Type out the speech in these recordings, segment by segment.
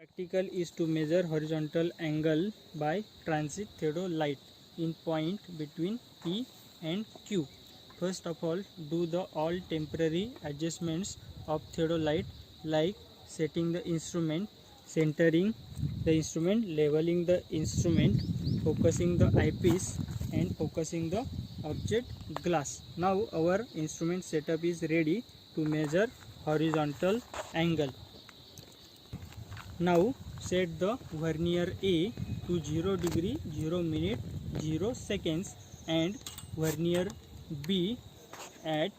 Practical is to measure horizontal angle by transit theodolite in point between P and Q. First of all, do the all temporary adjustments of theodolite like setting the instrument, centering the instrument, leveling the instrument, focusing the eyepiece and focusing the object glass. Now our instrument setup is ready to measure horizontal angle. Now set the vernier A to 0 degree 0 minute 0 seconds and vernier B at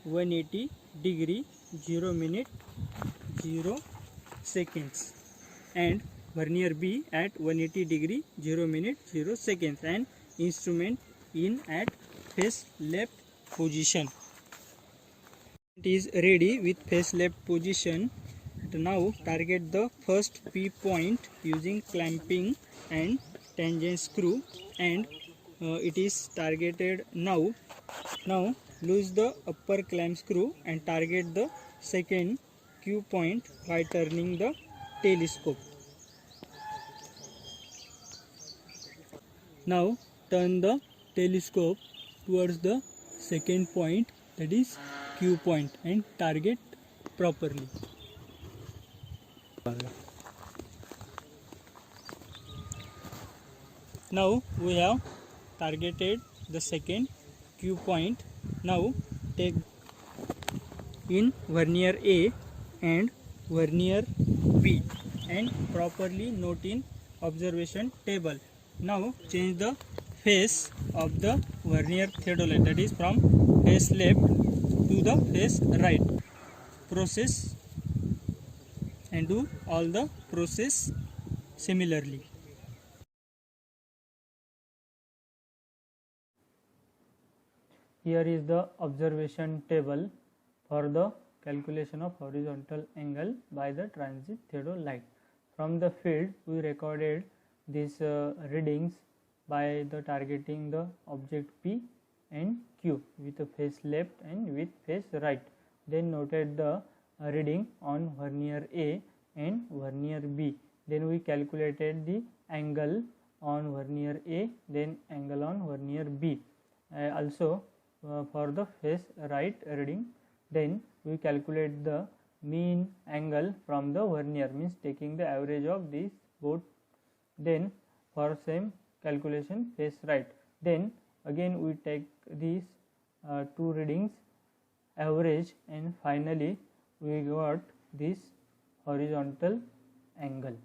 180 degree 0 minute 0 seconds and vernier B at 180 degree 0 minute 0 seconds and instrument in at face left position. It is ready with face left position. Now target the first P point using clamping and tangent screw and it is targeted now. Now loose the upper clamp screw and target the second Q point by turning the telescope. Now turn the telescope towards the second point, that is Q point, and target properly. Now we have targeted the second Q point. Now take in vernier A and vernier B and properly note in observation table. Now change the face of the vernier theodolite, that is from face left to the face right. Process and do all the process similarly. Here is the observation table for the calculation of horizontal angle by the transit theodolite. From the field we recorded these readings by the targeting the object P and Q with the face left and with face right. Then noted the reading on vernier A and vernier B. Then we calculated the angle on vernier A, then angle on vernier B. Also for the face right reading, then we calculate the mean angle from the vernier, means taking the average of these both. Then for same calculation face right, then again we take these two readings average and finally we got this horizontal angle.